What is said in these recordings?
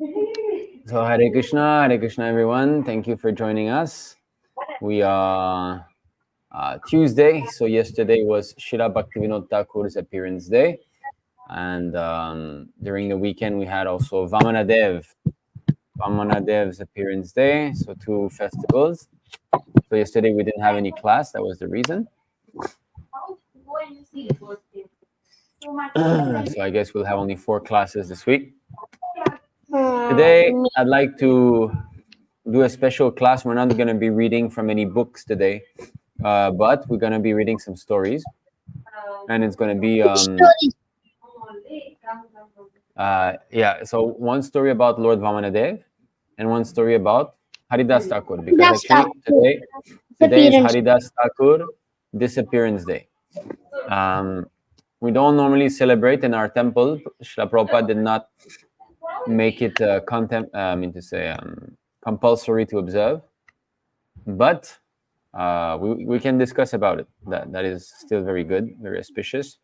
So Hare Krishna everyone. Thank you for joining us. We are Tuesday, so yesterday was Srila Bhaktivedanta Thakur's appearance day. And during the weekend we had also Vamanadev's appearance day, so 2 festivals. So yesterday we didn't have any class, that was the reason. So I guess we'll have only 4 classes this week. Today, I'd like to do a special class. We're not going to be reading from any books today, but we're going to be reading some stories. And it's going to be... so one story about Lord Vamanadev and one story about Haridasa Thakur. Because actually today is Haridasa Thakur disappearance day. We don't normally celebrate in our temple. Srila Prabhupada did not make it compulsory to observe, but we can discuss about it. That is still very good, very auspicious.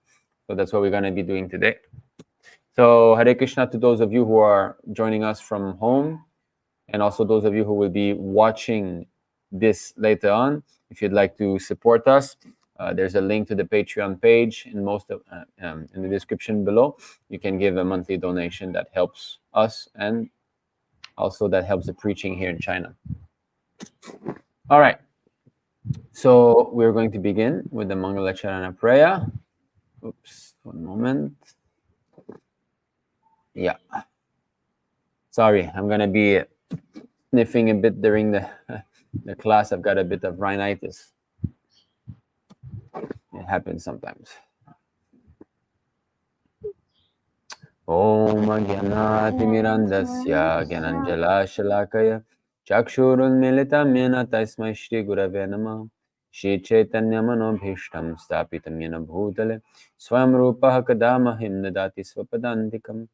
So that's what we're going to be doing today. So Hare Krishna to those of you who are joining us from home, and also those of you who will be watching this later on. If you'd like to support us, there's a link to the Patreon page in in the description below. You can give a monthly donation that helps us and also that helps the preaching here in China. All right. So we're going to begin with the Mangalacharana prayer. Oops, one moment. Yeah. Sorry, I'm going to be sniffing a bit during the class. I've got a bit of rhinitis. It happens sometimes. Om Jnanatimirandasya Gyananjala Shalakaya Chakshurun Militam Yena Tasmai Shri Gurave Namah Shri Chaitanya Manobhishtam Stapitam Yena Bhutale Swam Rupa Kadamahim Nadati Swapadantikam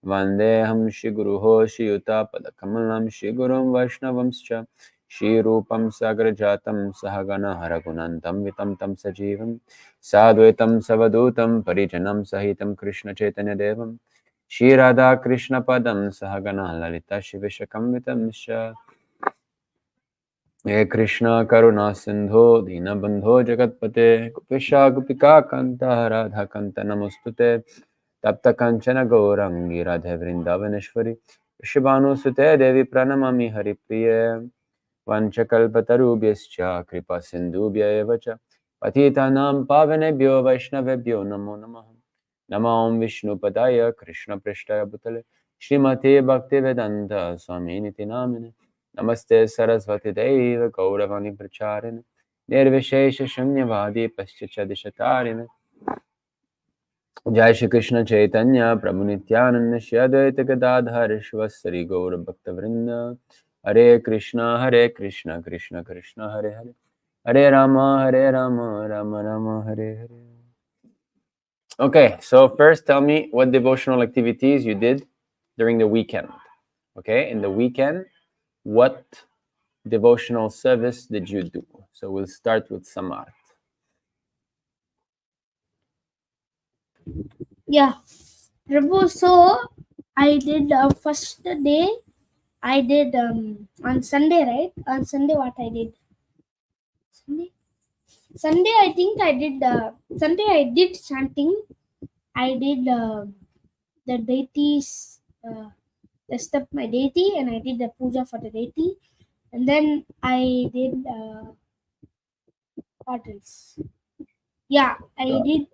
Vandeham Shri Guruho Shri Yuta Padakamalam Shri Gurum Vaishnavamscha Shri Rupam Sagrajatam Sahagana Haragunantam Vitam Tam Sajivam Sadvetam Savadutam Parijanam Sahitam Krishna Chaitanya Devam Shri Radha Krishna Padam Sahagana Lalita Shivishakam Vitam Sha He Krishna Karuna Sindho Dina Bandho Jagatpate Kupisha Gupika Kanta Radha Kanta Namostute Tapta Kanchana Gaurangi Radha Vrindavaneshwari Shivanu Sute Devi Pranamami Haripriya Vanchakalpatarubhyascha Kripa Sindhubhya Evacha Patitanam Pavanebhyo Vaishnavebhyo Namo Namaha Namam Vishnu Padaya Krishna Prishtaya Bhutale Srimate Bhaktivedanta Swami Niti Namine Namaste Sarasvati Deva Gauravani Pracharine Nirvishesha Shunyavadi Paschachadishatarine Jai Shri Krishna Chaitanya Prabhu Nityananda Shri Advaita Gadadhar Shivasari Gaura Bhakta Vrinda Hare Krishna Krishna Krishna Hare Hare Hare Rama Rama Rama Hare Hare. Okay, so first tell me what devotional activities you did during the weekend. Okay, in the weekend, what devotional service did you do? So we'll start with Samart. Yeah, Prabhu, so I did first day, I did on Sunday, right? On Sunday, what I did? Sunday, I think I did, Sunday I did chanting. I did the deities, dressed up my deity, and I did the puja for the deity. And then I did, what else? Yeah, I did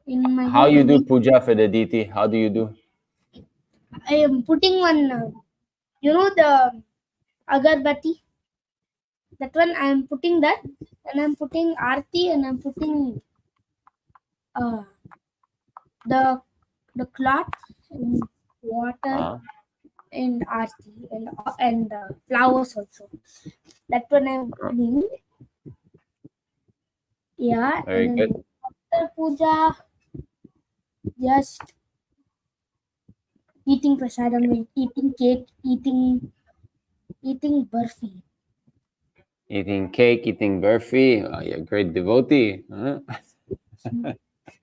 in my... How you do puja for the deity? How do you do? I am putting one, you know, the agarbatti. That one I am putting that, and I'm putting arti, and I'm putting the cloth and water and arti and flowers also. That one I'm putting. Yeah. Very and good. After puja, just eating prasadam, eating cake, eating burfi. Eating cake, eating burfi. Oh, you're a great devotee. Huh?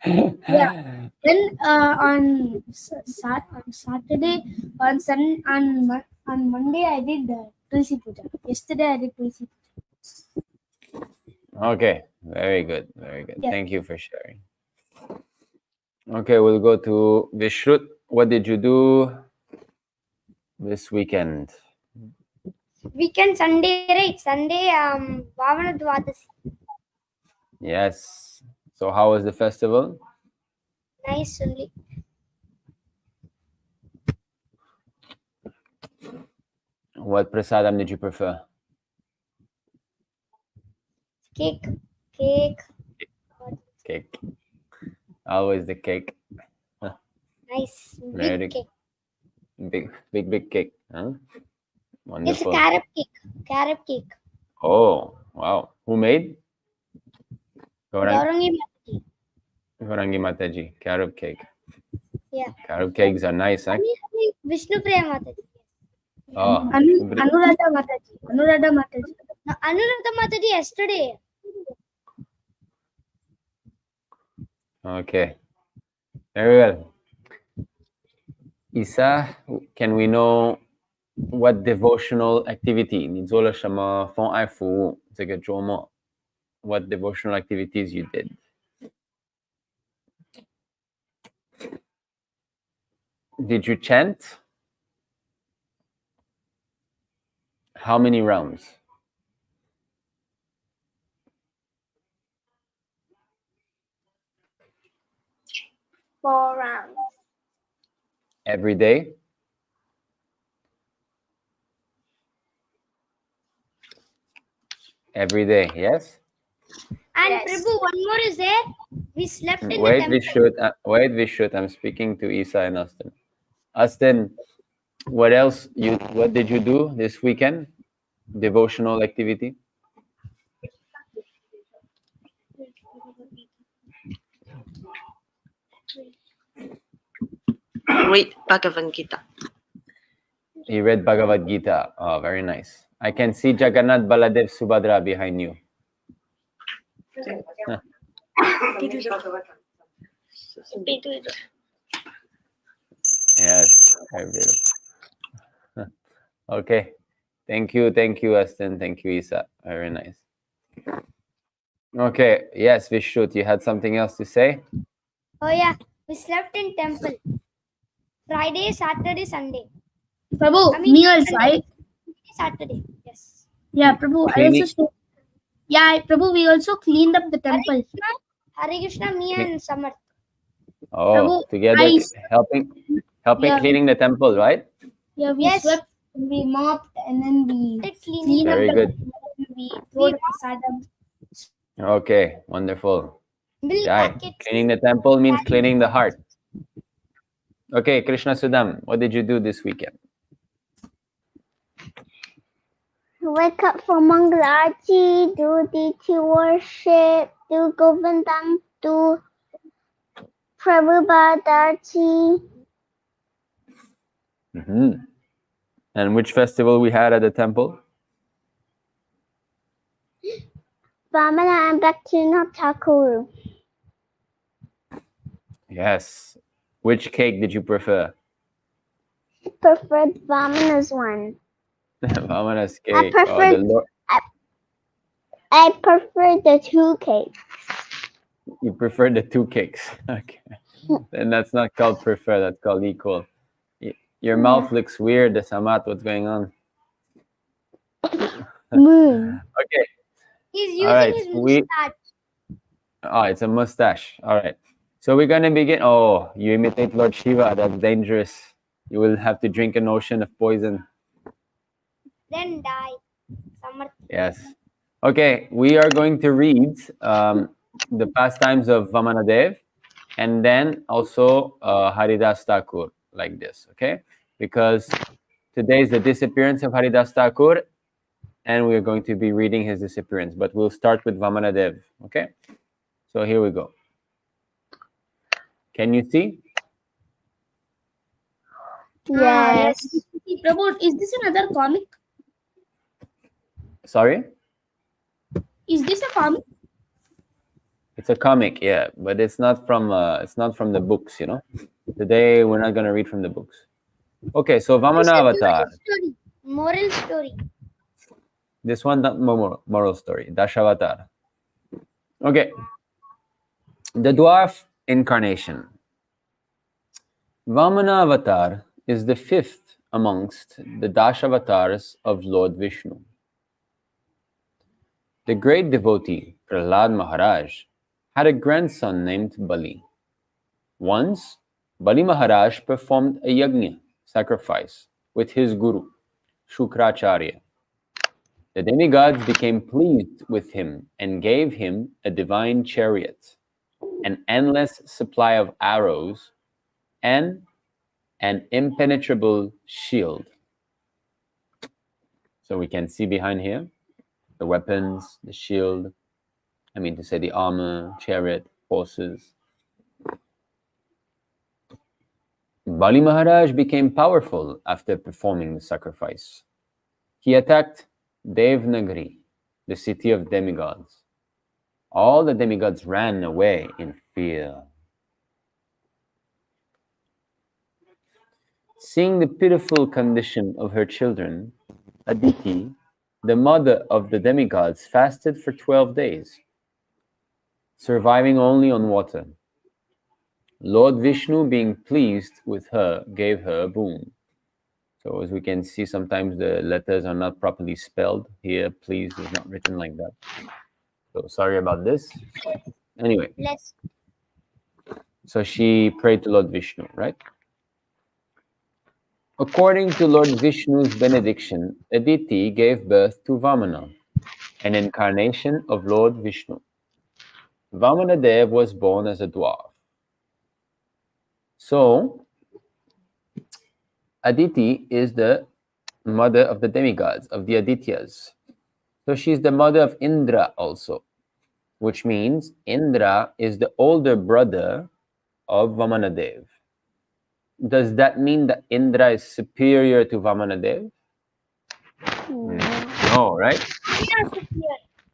Yeah. Then on Saturday, on Monday I did Tulsi Puja. Yesterday I did Tulsi Puja. Okay, very good, very good. Yeah. Thank you for sharing. Okay, we'll go to Vishrut. What did you do this weekend? Weekend Sunday, right? Sunday, Vamanadeva. Yes. So how was the festival? Nice only. What prasadam did you prefer? Cake. Cake. Always the cake. Nice. Very Big cake. big cake. Huh? It's a Wonderful. carrot cake. Carrot cake. Oh, wow. Who made? Gaurangi Mataji. Gorangi Mataji. Carob cake. Yeah. Carob cakes are nice, huh? Vishnu Priya Mataji. Oh, Anuradha Mataji. Anuradha Mataji. No, Anuradha Mataji yesterday. okay. Very well. Isa, can we know what devotional activity 你做了什么奉爱服务这个周末 what devotional activities you did? Did you chant? How many rounds? Four rounds. Every day? Every day, yes? And Yes. Prabhu, one more is there. We slept in the Wait, temple. Vishut, I'm speaking to Isa and Austin. Austin, what did you do this weekend? Devotional activity? Read Bhagavad Gita. He read Bhagavad Gita. Oh, very nice. I can see Jagannath Baladev Subhadra behind you. Yes, very beautiful. Okay. Thank you, Austin. Thank you, Isa. Very nice. Okay. Yes, Vishut, you had something else to say? Oh yeah, we slept in temple. Friday, Saturday, Sunday. Prabhu, I mean, me also. Sunday, Saturday. Yes. Yeah, Prabhu, I Cleaning- also stayed. Yeah, Prabhu, we also cleaned up the temple. Hare Krishna, me and Samarth. Oh, Prabhu, together helping Yeah. cleaning the temple, right? Yeah, we Yes. swept, we mopped, and then we Did cleaning. cleaned up Very the good. temple. We threw the prasadam. Okay, wonderful. Milk Yeah, packets. cleaning the temple means cleaning the heart. Okay, Krishna Sudam, what did you do this weekend? Wake up for Mangalarti, do deity worship, do Govindam, do Prabhupada. And which festival we had at the temple? Vamana and Bhaktivedanta Thakur. Yes. Which cake did you prefer? Preferred Vamana's one. Vamana's I cake. prefer- I prefer the two cakes. You prefer the two cakes. Okay. Then that's not called prefer, that's called equal. Your mouth looks weird, Samat. What's going on? Moon. Okay. He's using All right. his mustache. Oh, it's a mustache. All right. So we're gonna begin. Oh, you imitate Lord Shiva. That's dangerous. You will have to drink an ocean of poison. Then die. Samarth. Yes. Okay, we are going to read the pastimes of Vamanadeva and then also Haridasa Thakur, like this, okay? Because today is the disappearance of Haridasa Thakur and we are going to be reading his disappearance, but we'll start with Vamanadeva, okay? So here we go. Can you see? Yes. Prabhu, is this another comic? Sorry? Is this a comic? It's a comic, yeah, but it's not from the books, you know. Today we're not gonna read from the books. Okay, so Vamana Avatar. Story. Moral story. This one, not moral story. Dashavatar. Okay, the dwarf incarnation. Vamana Avatar is the fifth amongst the Dashavatars of Lord Vishnu. The great devotee, Prahlad Maharaj, had a grandson named Bali. Once, Bali Maharaj performed a yajna, sacrifice, with his guru, Shukracharya. The demigods became pleased with him and gave him a divine chariot, an endless supply of arrows, and an impenetrable shield. So we can see behind here the weapons, the shield, I mean to say the armor, chariot, horses. Bali Maharaj became powerful after performing the sacrifice. He attacked Devnagari, the city of demigods. All the demigods ran away in fear. Seeing the pitiful condition of her children, Aditi, the mother of the demigods, fasted for 12 days, surviving only on water. Lord Vishnu, being pleased with her, gave her a boon. So as we can see, sometimes the letters are not properly spelled. Here, please is not written like that. So sorry about this. Anyway, Bless. so she prayed to Lord Vishnu, right? According to Lord Vishnu's benediction, Aditi gave birth to Vamana, an incarnation of Lord Vishnu. Vamanadeva was born as a dwarf. So, Aditi is the mother of the demigods, of the Adityas. So she's the mother of Indra also, which means Indra is the older brother of Vamanadeva. Does that mean that Indra is superior to Vamanadeva? No, right?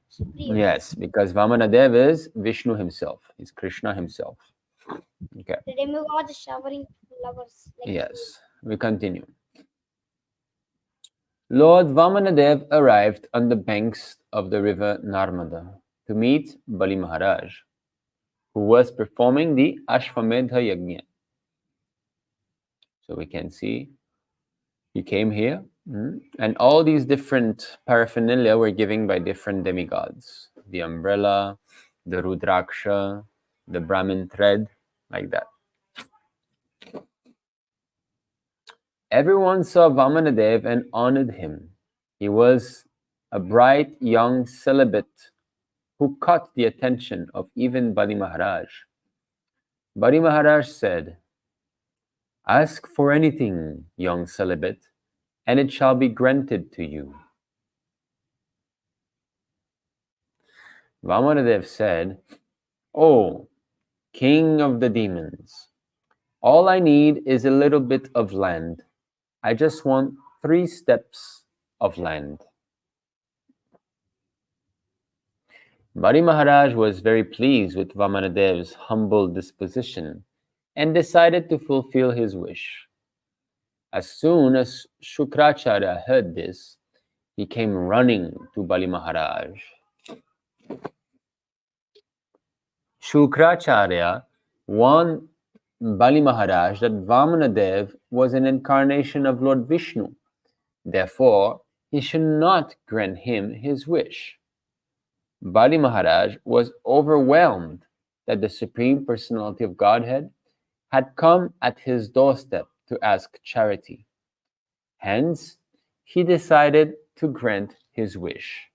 Superior. Yes, because Vamanadeva is Vishnu himself. He's Krishna himself. Okay. The demigods showering flowers. Yes, we continue. Lord Vamanadeva arrived on the banks of the river Narmada to meet Bali Maharaj, who was performing the Ashvamedha Yajna. So we can see he came here, and all these different paraphernalia were given by different demigods. The umbrella, the Rudraksha, the Brahmin thread, like that. Everyone saw Vamanadeva and honored him. He was a bright young celibate who caught the attention of even Bali Maharaj. Bali Maharaj said, "Ask for anything, young celibate, and it shall be granted to you." Vamanadeva said, "Oh, king of the demons, all I need is a little bit of land. I just want 3 steps of land." Bali Maharaj was very pleased with Vamanadeva's humble disposition and decided to fulfill his wish. As soon as Shukracharya heard this, he came running to Bali Maharaj. Shukracharya warned Bali Maharaj that Vamanadeva was an incarnation of Lord Vishnu. Therefore, he should not grant him his wish. Bali Maharaj was overwhelmed that the Supreme Personality of Godhead had come at his doorstep to ask charity. Hence, he decided to grant his wish.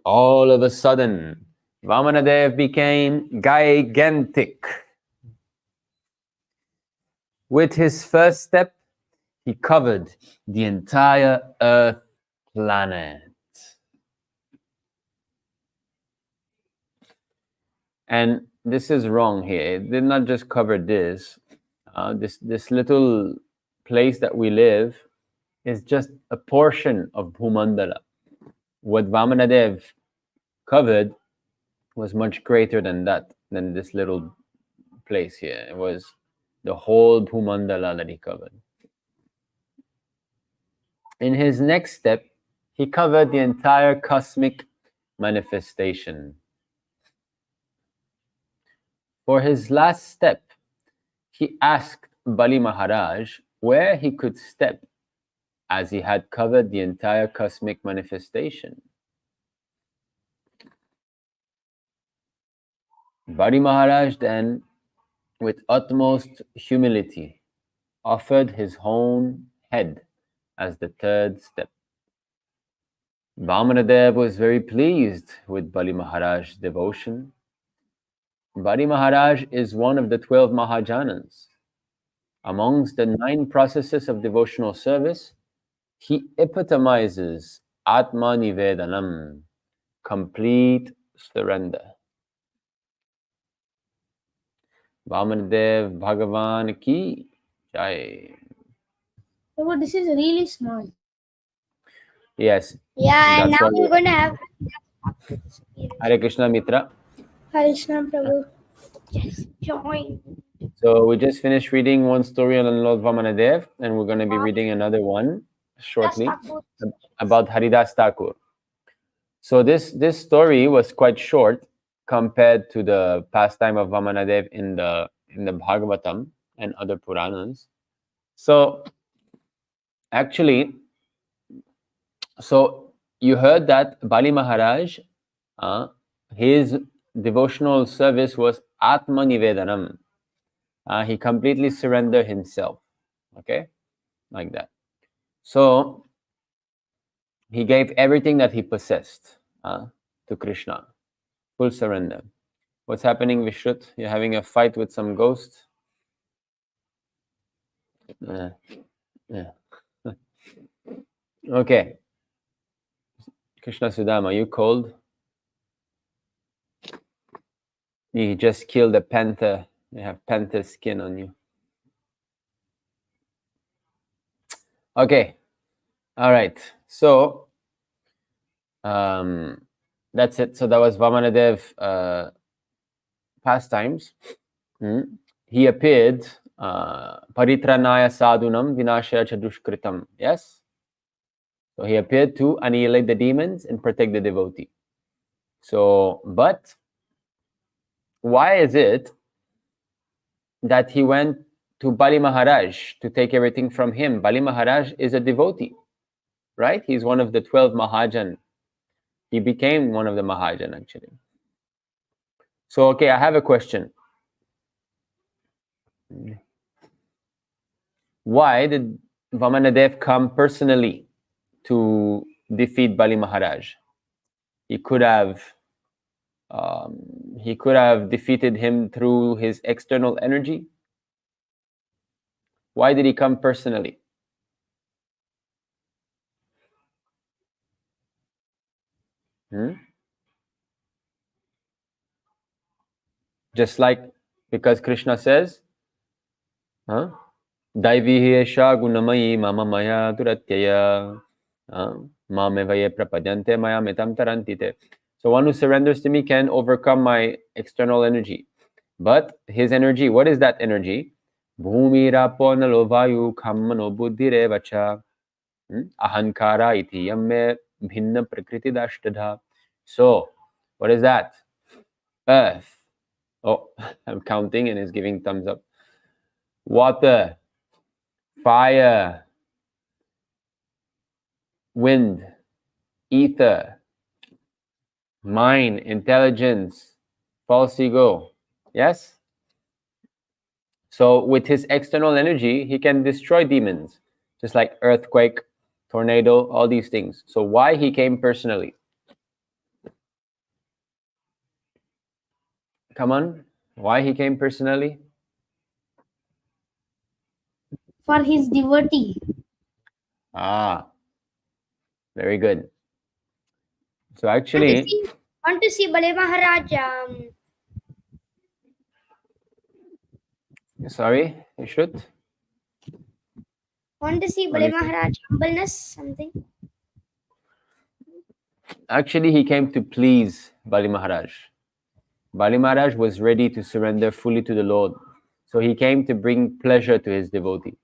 All of a sudden, Vamanadeva became gigantic. With his first step, he covered the entire Earth planet. And this is wrong here. It did not just cover this. This little place that we live is just a portion of Bhumandala. What Vamanadeva covered was much greater than that, than this little place here. It was the whole Bhumandala that he covered. In his next step, he covered the entire cosmic manifestation. For his last step, he asked Bali Maharaj where he could step, as he had covered the entire cosmic manifestation. Bali Maharaj then, with utmost humility, offered his own head as the third step. Vamanadeva was very pleased with Bali Maharaj's devotion. Bali Maharaj is one of the 12 Mahajanas. Amongst the 9 processes of devotional service, he epitomizes Atma Nivedanam, complete surrender. Vamanadev Bhagavan ki jai. Oh, this is really small. Yes. Yeah, and That's now why we're going to have Hare Krishna Mitra. Krishna Prabhu. join. So we just finished reading one story on Lord Vamanadev, and we're going to be reading another one shortly about Haridas Thakur. So this story was quite short compared to the pastime of Vamanadev in the Bhagavatam and other Puranas. So actually, so you heard that Bali Maharaj, his devotional service was Atma Nivedanam. He completely surrendered himself, okay, like that. So he gave everything that he possessed to Krishna, full surrender. What's happening, Vishrut? You're having a fight with some ghost? Yeah. Okay. Krishna Sudama, you cold? You just killed a panther. You have panther skin on you. Okay. All right. So that's it. So that was Vamanadev pastimes. He appeared Paritranaya Sadhunam Vinashaya Chadushkritam. Yes? So he appeared to annihilate the demons and protect the devotee. So, but why is it that he went to Bali Maharaj to take everything from him? Bali Maharaj is a devotee, right? He's one of the 12 Mahajan. He became one of the Mahajan, actually. So, okay, I have a question. Why did Vamanadev come personally to defeat Bali Maharaj? He could have defeated him through his external energy. Why did he come personally? Just like, because Krishna says, Daivi Esha Gunamayi Mama Maya Duratyaya Mamevaye Prapadyante Maya Metam Tarantite. So one who surrenders to me can overcome my external energy. But his energy, what is that energy? Bhumi Rapo Nalovayu Kammano Buddhirevacha Ahankara iti yamme bhinna prakriti dashtadha. So, what is that? Earth. Oh, I'm counting and it's giving thumbs up. Water, fire, wind, ether, mind, intelligence, false ego. Yes? So with his external energy, he can destroy demons, just like earthquake, tornado, all these things. So why he came personally? Come on, why he came personally? For his devotee. Ah, very good. So actually, Want to see Bali Maharaj. sorry, you should. Want to see What do Bali you say? Maharaj humbleness, something. Actually, he came to please Bali Maharaj. Bali Maharaj was ready to surrender fully to the Lord. So he came to bring pleasure to his devotee.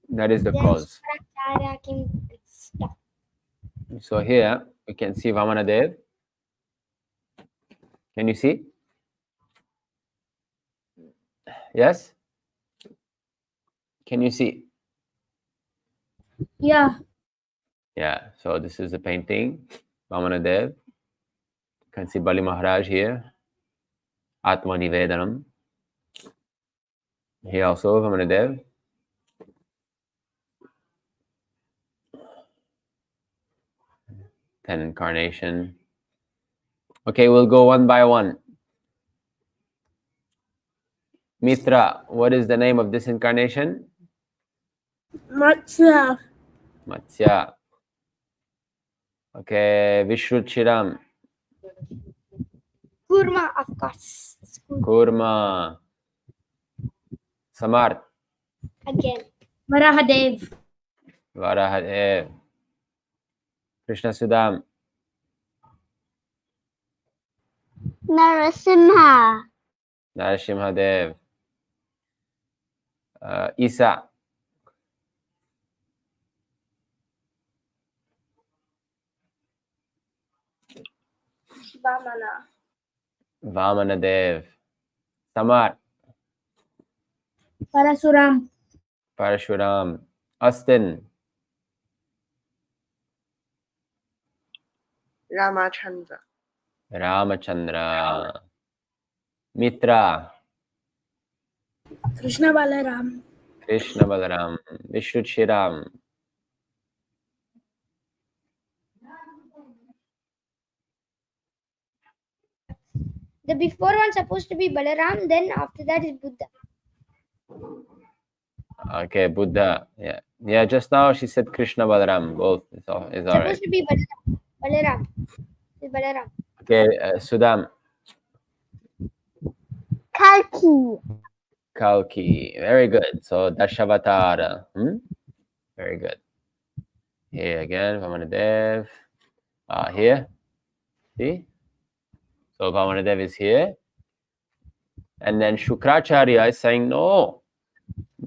That is the Then cause. Shukracharya came to stop. So here we can see Vamanadeva. Can you see? Yes? Can you see? Yeah. Yeah, so this is the painting. Vamanadeva. You can see Bali Maharaj here. Atma Nivedanam. Here also Vamanadeva. Ten incarnation. Okay, we'll go one by one. Mitra, what is the name of this incarnation? Matsya. Matsya. Okay, Vishruchiram. Kurma, of course. Kurma. Samarth. Again. Varahadev. Varahadev. Krishna Sudam. Narasimha. Narasimhadev. Isa. Vamana. Vamanadev. Samar. Parasuram. Parashuram. Astin. Ramachandra. Ramachandra. Mitra. Krishna Balaram. Krishna Balaram. Vishruchiram. The before one supposed to be Balaram, then after that is Buddha. Okay, Buddha. Yeah. Yeah, just now she said Krishna Balaram. Both is all right. Supposed to be Balaram. Balaram. It's Balaram. Okay, Sudam. Kalki. Kalki. Very good. So Dashavatara. Very good. Here again, Vamanadev. Here. See? So Vamanadev is here. And then Shukracharya is saying, no,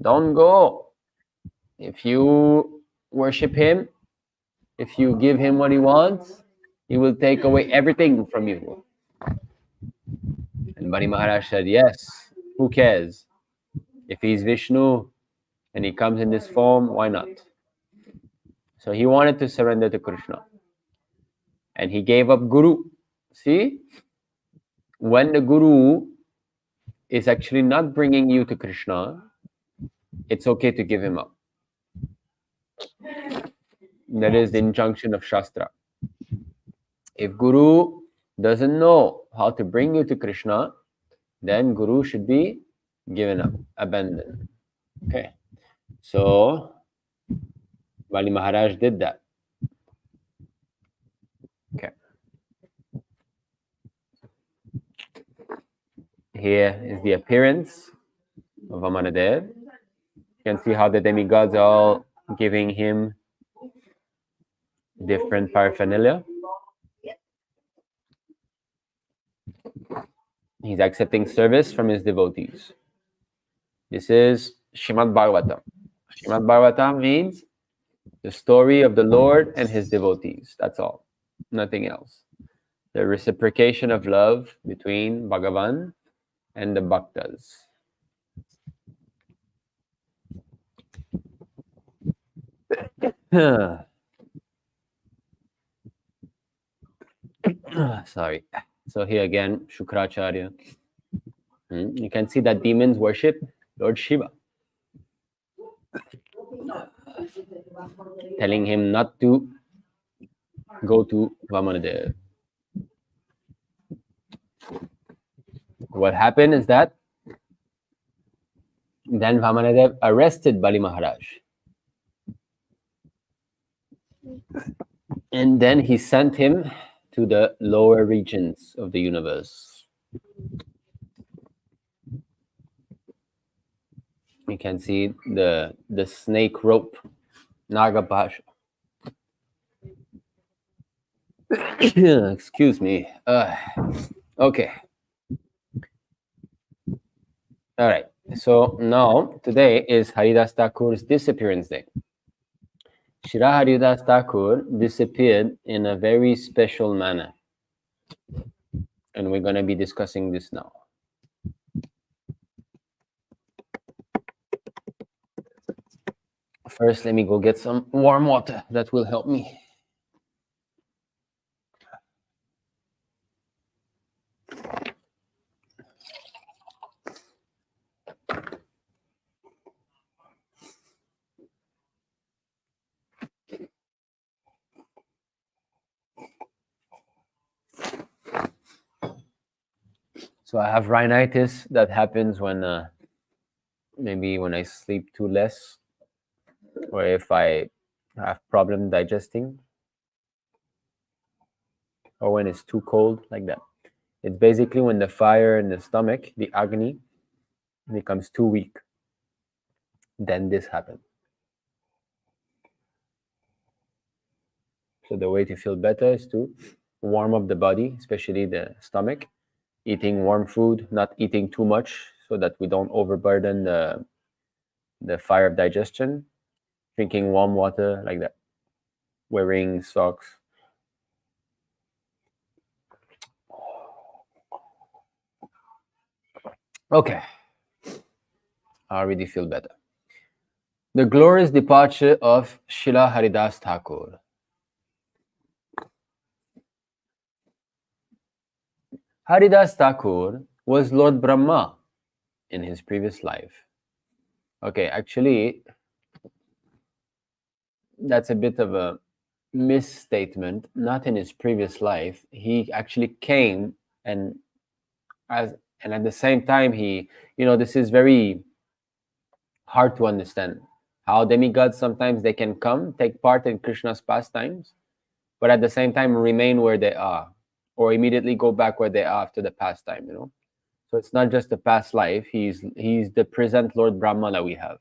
don't go. If you worship him, if you give him what he wants, he will take away everything from you. And Bali Maharaj said, yes, who cares? If he's Vishnu and he comes in this form, why not? So he wanted to surrender to Krishna. And he gave up Guru. See? When the Guru is actually not bringing you to Krishna, it's okay to give him up. That is the injunction of Shastra. If Guru doesn't know how to bring you to Krishna, then Guru should be given up, abandoned. Okay. So, Bali Maharaj did that. Okay. Here is the appearance of Vamanadeva. You can see how the demigods are all giving him different paraphernalia. He's accepting service from his devotees. This is Srimad Bhagavatam. Srimad Bhagavatam means the story of the Lord and his devotees. That's all. Nothing else. The reciprocation of love between Bhagavan and the Bhaktas. Sorry. So here again, Shukracharya. You can see that demons worship Lord Shiva, telling him not to go to Vamanadeva. What happened is that then Vamanadeva arrested Bali Maharaj. And then he sent him to the lower regions of the universe. You can see the snake rope, Nagapasha. Excuse me. Okay. All right. So now, today is Haridas Thakur's disappearance day. Shri Haridas Thakur disappeared in a very special manner. And we're going to be discussing this now. First, let me go get some warm water. That will help me. So I have rhinitis that happens when maybe when I sleep too less, or if I have problem digesting, or when it's too cold, like that. It's basically when the fire in the stomach, the agni, becomes too weak. Then this happens. So the way to feel better is to warm up the body, especially the stomach, eating warm food, not eating too much so that we don't overburden the fire of digestion, drinking warm water, like that, wearing socks. Okay, I already feel better. The glorious departure of Srila Haridas Thakur. Haridas Thakur was Lord Brahma in his previous life. Okay, actually, that's a bit of a misstatement. Not in his previous life. He actually came and at the same time he, this is very hard to understand. How demigods sometimes they can come, take part in Krishna's pastimes, but at the same time remain where they are, or immediately go back where they are after the pastime, So it's not just the past life, he's the present Lord Brahma that we have.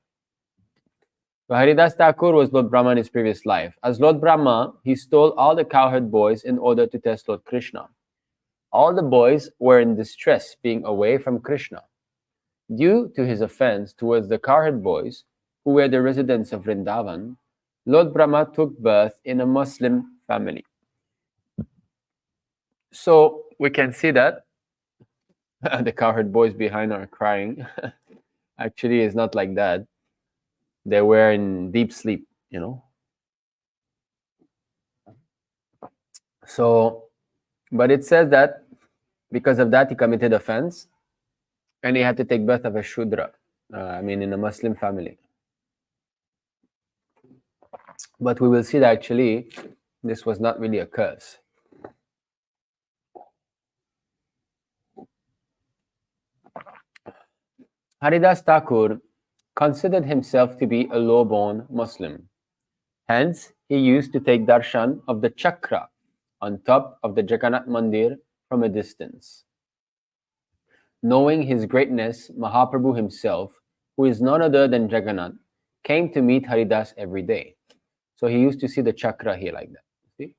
So Haridas Thakur was Lord Brahma in his previous life. As Lord Brahma, he stole all the cowherd boys in order to test Lord Krishna. All the boys were in distress being away from Krishna. Due to his offense towards the cowherd boys, who were the residents of Vrindavan, Lord Brahma took birth in a Muslim family. So we can see that the cowherd boys behind are crying. Actually, it's not like that. They were in deep sleep, So, but it says that because of that, he committed offense and he had to take birth of a Shudra, in a Muslim family. But we will see that actually this was not really a curse. Haridas Thakur considered himself to be a low-born Muslim. Hence, he used to take darshan of the chakra on top of the Jagannath Mandir from a distance. Knowing his greatness, Mahaprabhu himself, who is none other than Jagannath, came to meet Haridas every day. So he used to see the chakra here like that. See?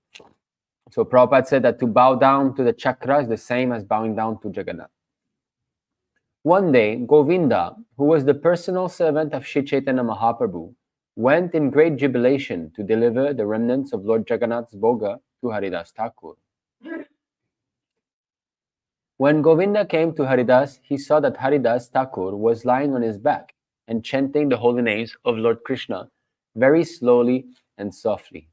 So Prabhupada said that to bow down to the chakra is the same as bowing down to Jagannath. One day, Govinda, who was the personal servant of Sri Chaitanya Mahaprabhu, went in great jubilation to deliver the remnants of Lord Jagannath's bhoga to Haridas Thakur. When Govinda came to Haridas, he saw that Haridas Thakur was lying on his back and chanting the holy names of Lord Krishna very slowly and softly.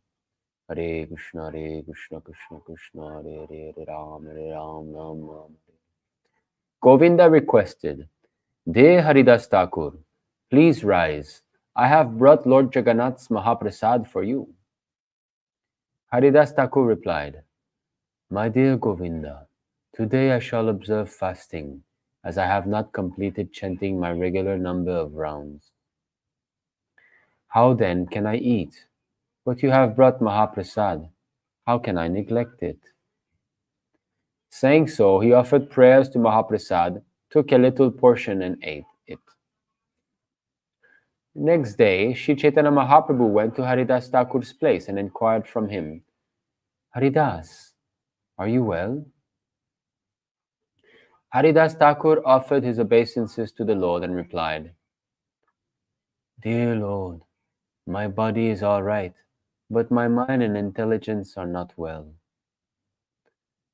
Hare Krishna, Krishna Krishna, Hare Hare, Ram, Ram, Ram. Govinda requested, Dear Haridas Thakur, please rise. I have brought Lord Jagannath's Mahaprasad for you. Haridas Thakur replied, My dear Govinda, today I shall observe fasting, as I have not completed chanting my regular number of rounds. How then can I eat? But you have brought Mahaprasad. How can I neglect it? Saying so, he offered prayers to Mahaprasad, took a little portion and ate it. Next day, Sri Chaitanya Mahaprabhu went to Haridas Thakur's place and inquired from him, Haridas, Are you well? Haridas Thakur offered his obeisances to the Lord and replied, Dear Lord, my body is all right, but my mind and intelligence are not well.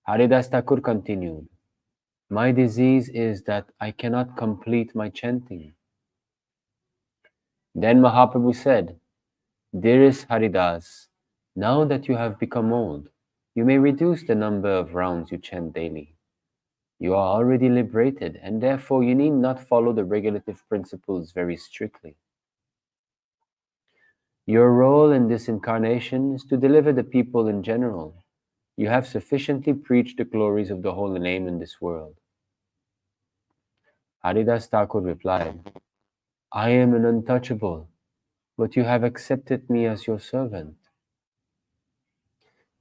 Haridas Thakur continued, My disease is that I cannot complete my chanting. Then Mahaprabhu said, Dearest Haridas, now that you have become old, you may reduce the number of rounds you chant daily. You are already liberated, and therefore you need not follow the regulative principles very strictly. Your role in this incarnation is to deliver the people in general. You have sufficiently preached the glories of the holy name in this world. Haridas Thakur replied, I am an untouchable, but you have accepted me as your servant.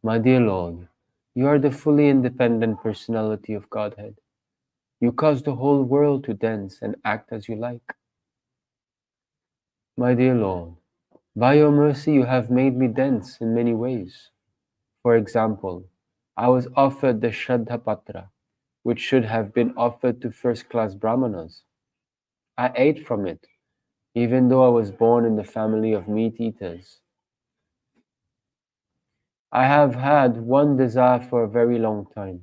My dear Lord, you are the fully independent personality of Godhead. You cause the whole world to dance and act as you like. My dear Lord, by your mercy you have made me dance in many ways. For example, I was offered the Shraddha Patra, which should have been offered to first-class Brahmanas. I ate from it, even though I was born in the family of meat-eaters. I have had one desire for a very long time.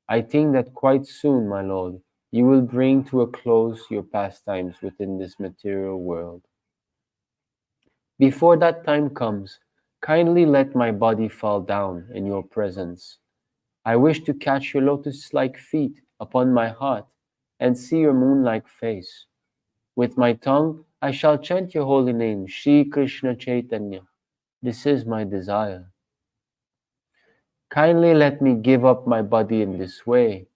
I think that quite soon, my Lord, you will bring to a close your pastimes within this material world. Before that time comes, kindly let my body fall down in your presence. I wish to catch your lotus-like feet upon my heart and see your moon-like face. With my tongue, I shall chant your holy name, Sri Krishna Chaitanya. This is my desire. Kindly let me give up my body in this way.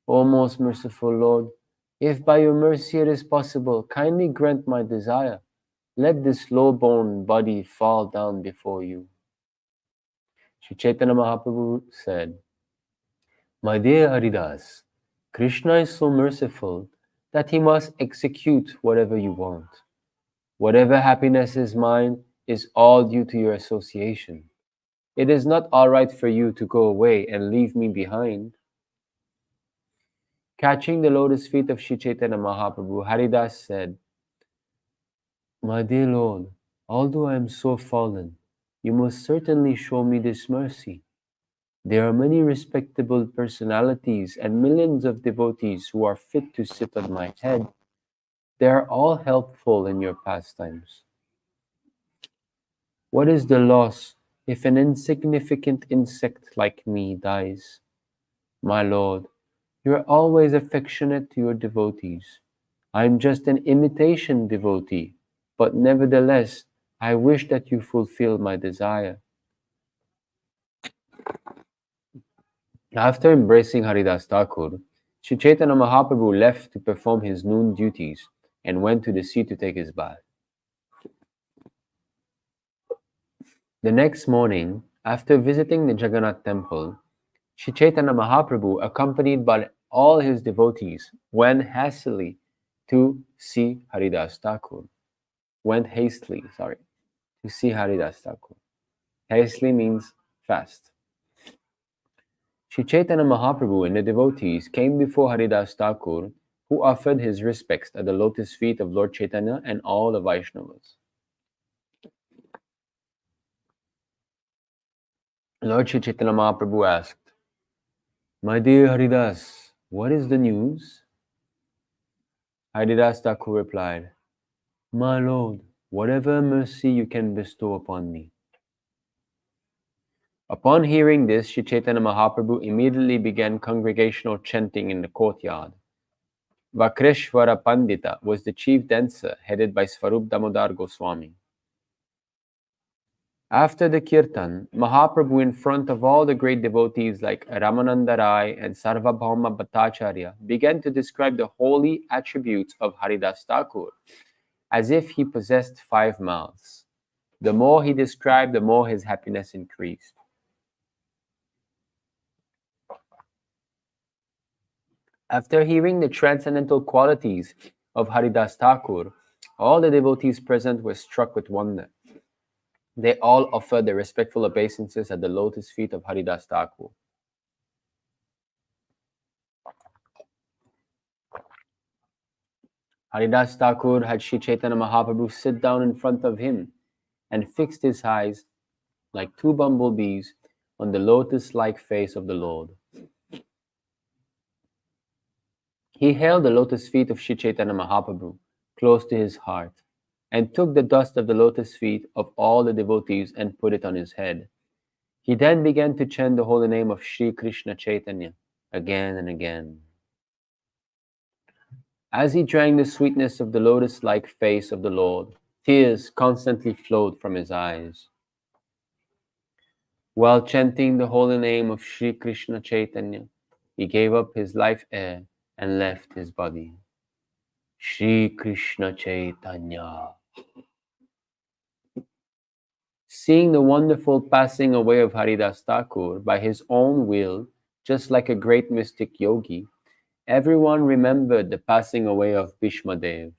O most merciful Lord, if by your mercy it is possible, kindly grant my desire. Let this low-born body fall down before you. Sri Chaitanya Mahaprabhu said, My dear Haridas, Krishna is so merciful that he must execute whatever you want. Whatever happiness is mine is all due to your association. It is not all right for you to go away and leave me behind. Catching the lotus feet of Sri Chaitanya Mahaprabhu, Haridas said, My dear Lord, although I am so fallen, you must certainly show me this mercy. There are many respectable personalities and millions of devotees who are fit to sit on my head. They are all helpful in your pastimes. What is the loss if an insignificant insect like me dies? My Lord, you are always affectionate to your devotees. I am just an imitation devotee, but nevertheless, I wish that you fulfill my desire. After embracing Haridas Thakur, Sri Chaitanya Mahaprabhu left to perform his noon duties and went to the sea to take his bath. The next morning, after visiting the Jagannath temple, Sri Chaitanya Mahaprabhu, accompanied by all his devotees, went hastily to see Haridas Thakur. To see Haridas Thakur. Hastily means fast. Sri Chaitanya Mahaprabhu and the devotees came before Haridas Thakur, who offered his respects at the lotus feet of Lord Chaitanya and all the Vaishnavas. Lord Sri Chaitanya Mahaprabhu asked, My dear Haridas, what is the news? Haridas Thakur replied, My Lord, whatever mercy you can bestow upon me. Upon hearing this, Sri Chaitanya Mahaprabhu immediately began congregational chanting in the courtyard. Vakreshwara Pandita was the chief dancer, headed by Swarup Damodar Goswami. After the kirtan, Mahaprabhu, in front of all the great devotees like Ramananda Rai and Sarvabhauma Bhattacharya, began to describe the holy attributes of Haridas Thakur, as if he possessed 5 mouths. The more he described, the more his happiness increased. After hearing the transcendental qualities of Haridas Thakur, all the devotees present were struck with wonder. They all offered their respectful obeisances at the lotus feet of Haridas Thakur. Haridas Thakur had Sri Chaitanya Mahaprabhu sit down in front of him and fixed his eyes like two bumblebees on the lotus-like face of the Lord. He held the lotus feet of Sri Chaitanya Mahaprabhu close to his heart and took the dust of the lotus feet of all the devotees and put it on his head. He then began to chant the holy name of Sri Krishna Chaitanya again and again. As he drank the sweetness of the lotus-like face of the Lord, tears constantly flowed from his eyes. While chanting the holy name of Sri Krishna Chaitanya, he gave up his life air and left his body. Sri Krishna Chaitanya. Seeing the wonderful passing away of Haridas Thakur by his own will, just like a great mystic yogi, everyone remembered the passing away of Bhishma Dev.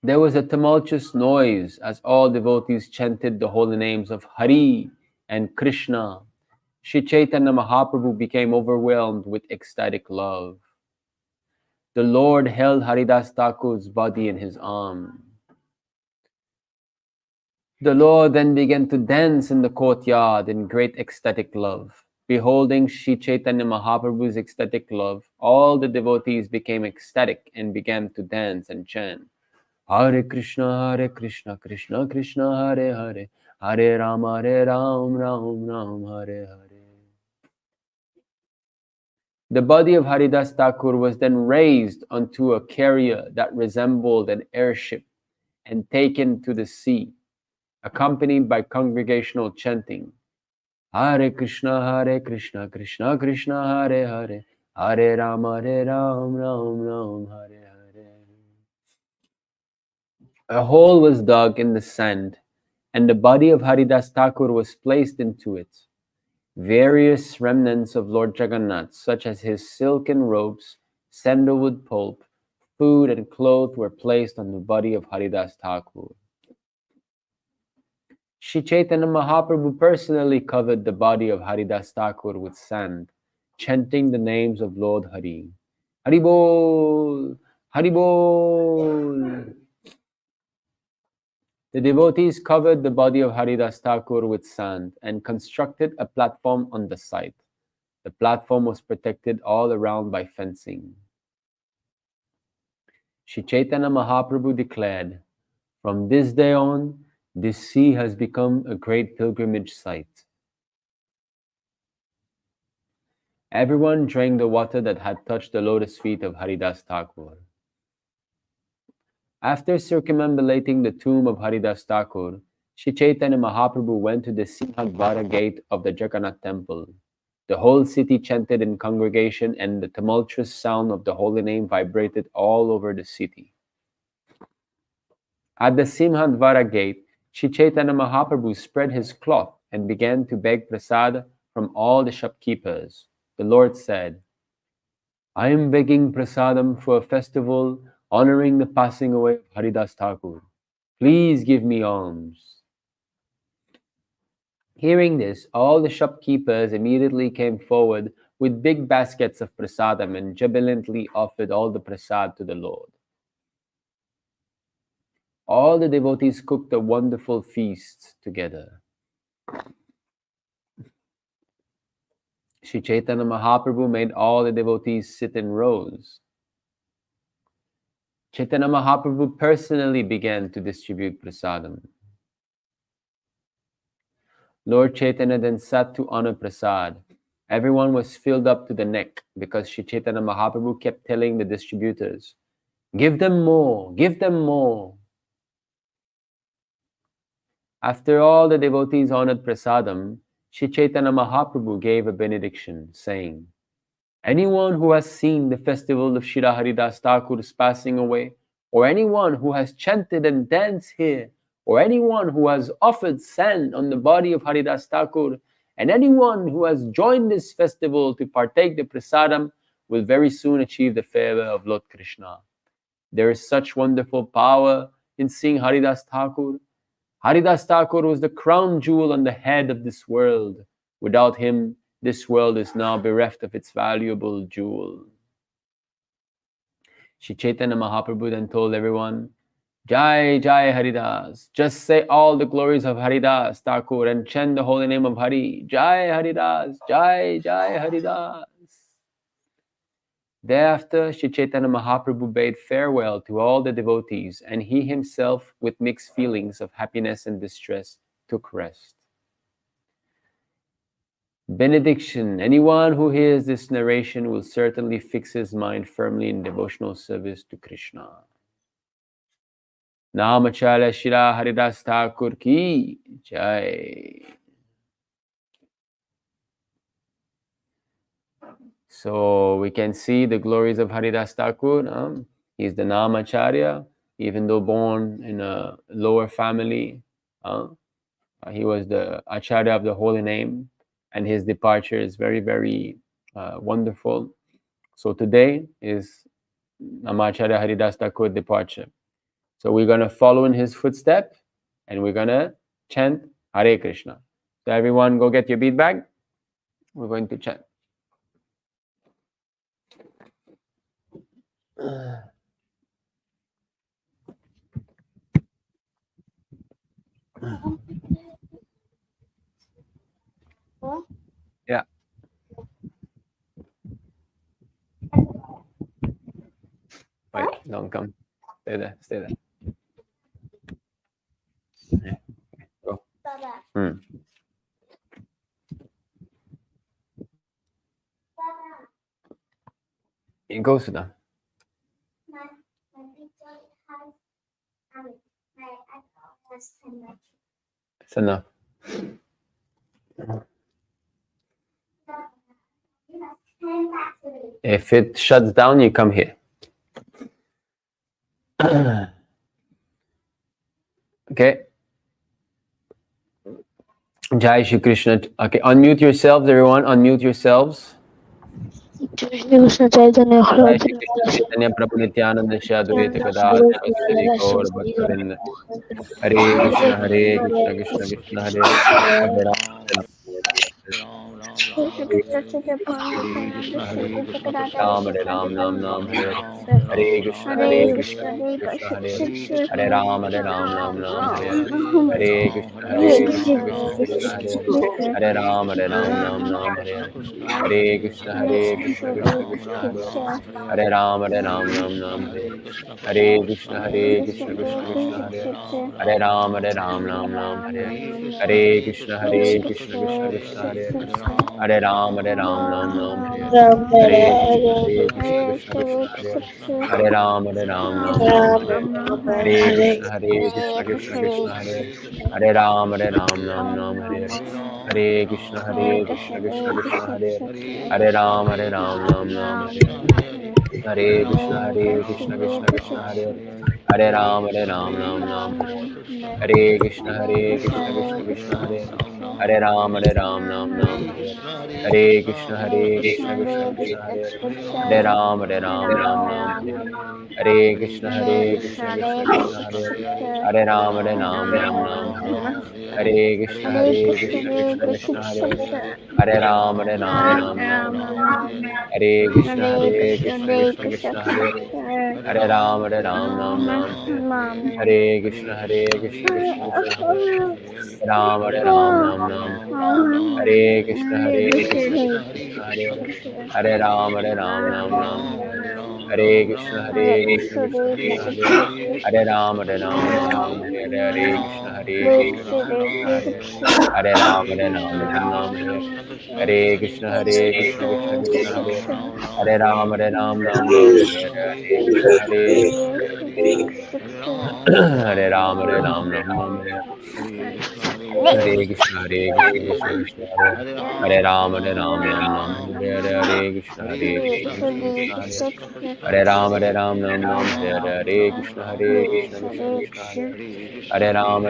There was a tumultuous noise as all devotees chanted the holy names of Hari and Krishna. Sri Chaitanya Mahaprabhu became overwhelmed with ecstatic love. The Lord held Haridas Thakur's body in his arm. The Lord then began to dance in the courtyard in great ecstatic love. Beholding Sri Chaitanya Mahaprabhu's ecstatic love, all the devotees became ecstatic and began to dance and chant, Hare Krishna, Krishna Krishna, Hare Hare, Hare Ram, Ram Ram, Hare Hare. The body of Haridas Thakur was then raised onto a carrier that resembled an airship and taken to the sea, accompanied by congregational chanting, Hare Krishna, Krishna Krishna, Hare Hare, Hare Ram, Ram Ram, Hare Hare. A hole was dug in the sand, and the body of Haridas Thakur was placed into it. Various remnants of Lord Jagannath, such as his silken robes, sandalwood pulp, food, and clothes were placed on the body of Haridas Thakur. Sri Chaitanya Mahaprabhu personally covered the body of Haridas Thakur with sand, chanting the names of Lord Hari. Haribol! Haribol! The devotees covered the body of Haridas Thakur with sand and constructed a platform on the site. The platform was protected all around by fencing. Sri Chaitanya Mahaprabhu declared, from this day on, this sea has become a great pilgrimage site. Everyone drank the water that had touched the lotus feet of Haridas Thakur. After circumambulating the tomb of Haridas Thakur, Sri Chaitanya Mahaprabhu went to the Simhadvara gate of the Jagannath temple. The whole city chanted in congregation, and the tumultuous sound of the holy name vibrated all over the city. At the Simhadvara gate, Sri Chaitanya Mahaprabhu spread his cloth and began to beg prasad from all the shopkeepers. The Lord said, I am begging prasadam for a festival honoring the passing away of Haridas Thakur. Please give me alms. Hearing this, all the shopkeepers immediately came forward with big baskets of prasadam and jubilantly offered all the prasad to the Lord. All the devotees cooked a wonderful feast together. Sri Chaitanya Mahaprabhu made all the devotees sit in rows. Chaitanya Mahaprabhu personally began to distribute prasadam. Lord Chaitanya then sat to honor prasad. Everyone was filled up to the neck because Sri Chaitanya Mahaprabhu kept telling the distributors, give them more, give them more. After all the devotees honored prasadam, Sri Chaitanya Mahaprabhu gave a benediction, saying, anyone who has seen the festival of Shri Haridas Thakur's passing away, or anyone who has chanted and danced here, or anyone who has offered sand on the body of Haridas Thakur, and anyone who has joined this festival to partake the prasadam will very soon achieve the favor of Lord Krishna. There is such wonderful power in seeing Haridas Thakur. Haridas Thakur was the crown jewel on the head of this world. Without him, this world is now bereft of its valuable jewel. Shri Chaitanya Mahaprabhu then told everyone, Jai Jai Haridas, just say all the glories of Haridas Thakur and chant the holy name of Hari. Jai Haridas, Jai Jai Haridas. Thereafter, Shri Chaitanya Mahaprabhu bade farewell to all the devotees, and he himself, with mixed feelings of happiness and distress, took rest. Benediction. Anyone who hears this narration will certainly fix his mind firmly in devotional service to Krishna. Namacharya Shira Haridas Thakur ki Jai. So we can see the glories of Haridas Thakur. He's the Namacharya, even though born in a lower family. He was the Acharya of the holy name, and his departure is very, very wonderful. So today is Namacharya Haridas Thakur departure. So we're going to follow in his footsteps, and we're going to chant Hare Krishna. So everyone go get your bead bag. We're going to chant. Yeah. Wait, don't come. Stay there. Stay there. Yeah. Go. You go, Sudha. It's enough. If it shuts down, you come here. Okay. Jai Shri Krishna. Okay, unmute yourselves, everyone. Unmute yourselves. Jai Shri Krishna Chaitanya Prabhu Nityananda Shri Advaita Gadadhara Sri Gaur Bhaktavrinda. Hare Krishna Krishna Krishna Hare Hare Ram Hare Ram Ram Hare Hare Krishna Krishna Hare Hare Ram Ram Hare Hare Krishna Krishna Hare Ram Ram Hare Hare Krishna Krishna Hare Hare Ram Ram Hare Hare Krishna Krishna Hare Ram Ram Hare Hare Krishna Krishna Hare Hare Ram Ram Hare Hare Krishna Hare Ram Ram Hare Krishna Krishna Hare Hare Ram Ram Hare Hare Krishna Krishna Hare Hare Ram Ram Hare Hare Krishna Krishna Hare Hare Ram Ram Hare Krishna Krishna Hare Hare Ram Ram Hare Krishna Krishna Hare Hare Ram Ram Hare Krishna Krishna Hare Hare Ram Ram Hare Krishna Krishna Hare Hare Ram Hare Krishna Krishna Hare Hare Ram Hare Krishna Krishna Ram Hare Krishna Krishna Hare Hare Ram Hare Krishna Krishna Hare Ram Hare Krishna Hare Ram Hare Krishna Krishna Hare Ram Hare Hare Ram Hare Krishna Krishna Hare Ram Hare Krishna Hare Ram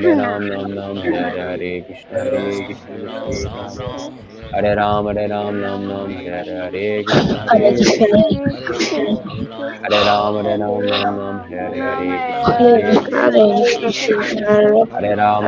Hare Krishna Krishna Hare Ram Hare Krishna Krishna Hare Ram Hare Krishna Hare Ram Hare Krishna Hare Ram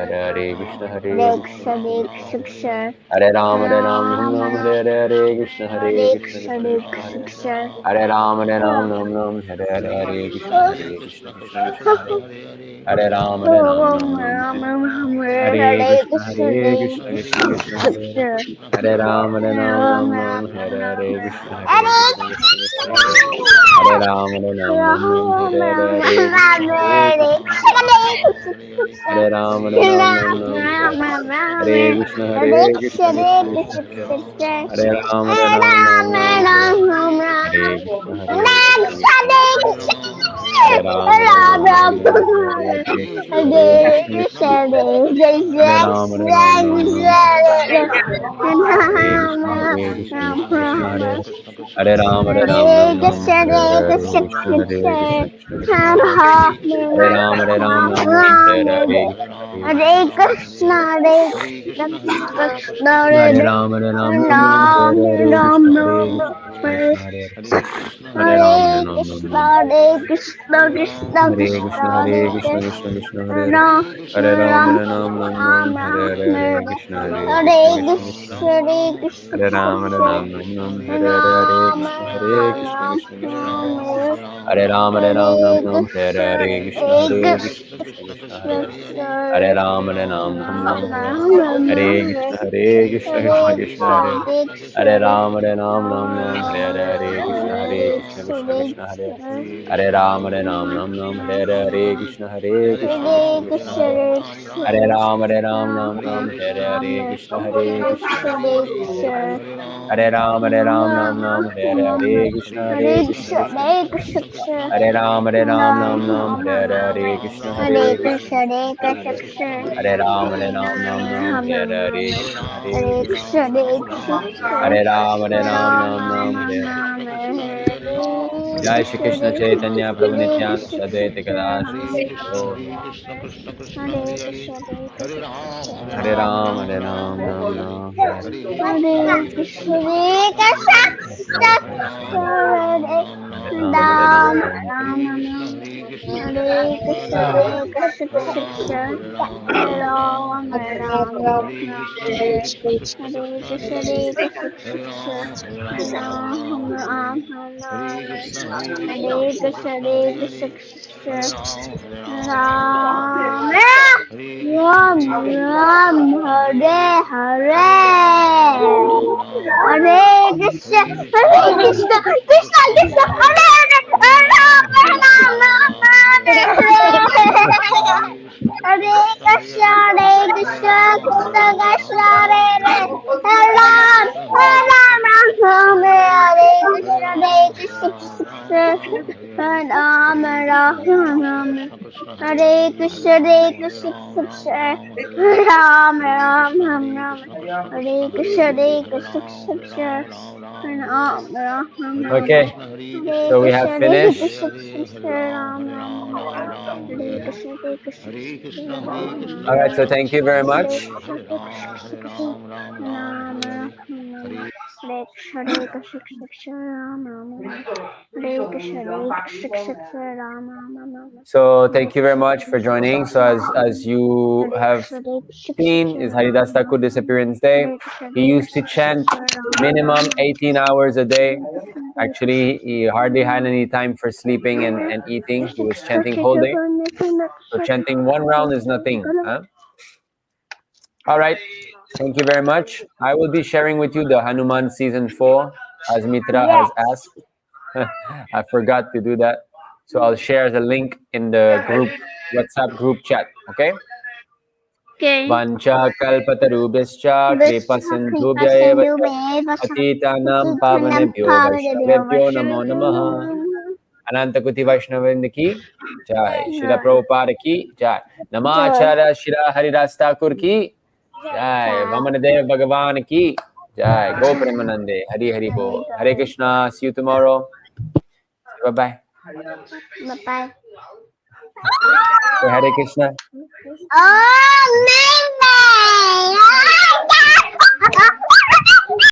Hare Krishna, Hare Hare Krishna, Krishna, Hare Ram, Ram Ram, Hare Krishna, Hare Krishna, Krishna Hare Krishna, Hare Krishna, Hare Ram, Ram, Hare Krishna, Hare Krishna, Krishna Krishna, Hare Ram, Ram, Hare Krishna, Krishna Krishna, Hare Ram, Hare Krishna, Krishna Krishna, Hare Ram, Hare Ram, Hare Krishna, Krishna Krishna, Hare Ram, Hare Krishna, Hare Hare Ram, Hare Krishna, Krishna Hare Ram, Hare Krishna, Hare Krishna, Hare Ram, Ram, Hare Ram, Hare Ram, Hare Krishna, Hare Krishna, Krishna Hare Krishna, Krishna, Hare Hare Krishna, Krishna Krishna, Hare Ram, Hare Ram, Ram, Ram, Ram, Hare Krishna, Hare Hare Krishna, Krishna Krishna, Hare Krishna, Hare Ram, Krishna Hare Ram, Krishna, Hare Krishna, Ram, Krishna Krishna, Ram, Hare Ram, Hare Hare Krishna, Krishna, Hare Hare Krishna, Krishna Krishna, Hare Krishna, Hare Ram, Hare Krishna, Hare Krishna, Krishna Hare Krishna, Hare Hare Ram, Hare Krishna, Hare Krishna, Krishna Krishna, Hare Hare Ram, Hare Krishna, Hare Krishna, Krishna Krishna, Hare Hare Ram, Hare Krishna, Hare Krishna, Hare Ram, Hare Krishna, Hare Krishna, Krishna Hare Ram, Hare Krishna, Hare Krishna, Krishna Hare Ram, Hare Krishna, Hare Krishna, Hare Ram, Jai Shri Krishna Chaitanya Prabhu Nityananda Shri Advaita Gadadhar Shri Gaur Hare Ram, Ram Ram, Hare Ram, Ram, Hare Hare, Hare Krishna, Hare Krishna, Krishna Krishna, Hare Hare, Hare Ram, Hare Hare. Hare Krishna, Hare Krishna, Krishna Krishna, Hare Hare, Hare Ram, Ram, Hare Krishna, Hare Krishna, Hare Ram, Ram. Hare Krishna, Hare Krishna, Krishna Ram, Ram. Hare Krishna, Hare Krishna, Krishna Ram, Ram. Okay, Hare so we have Krishna, Hare finished. Krishna, Krishna Ram, Hare Krishna, Hare Krishna, Krishna All right, so Ram, thank you very Hare much. Krishna, Hare Krishna, Krishna Ram, Hare Krishna, Hare Krishna, Krishna Ram, Hare Krishna, Hare Krishna, Krishna Ram. So thank you very much for joining. So as you have seen, is Haridasa Thakur Disappearance Day. He used to chant minimum 18 hours a day. Actually, he hardly had any time for sleeping and eating. He was chanting whole day. So chanting one round is nothing. Huh? All right. Thank you very much. I will be sharing with you the Hanuman season 4, as Mitra has asked. I forgot to do that. So I'll share the link in the group WhatsApp group chat. Okay? Vancha kalpatarubhyascha kripa sindhubhya eva cha patitanam pavanebhyo vaishnavebhyo namo namaha. Anantakuti Vaishnavinda ki jai. Srila Prabhupada ki jai. Namacharya Srila Haridasa Thakur ki jai. Vamanadeva Bhagavan ki jai. Go Premanande. Hari Hari Bo. Hare Krishna. See you tomorrow. Bye-bye. Bye-bye. Say Hare Krishna. Oh,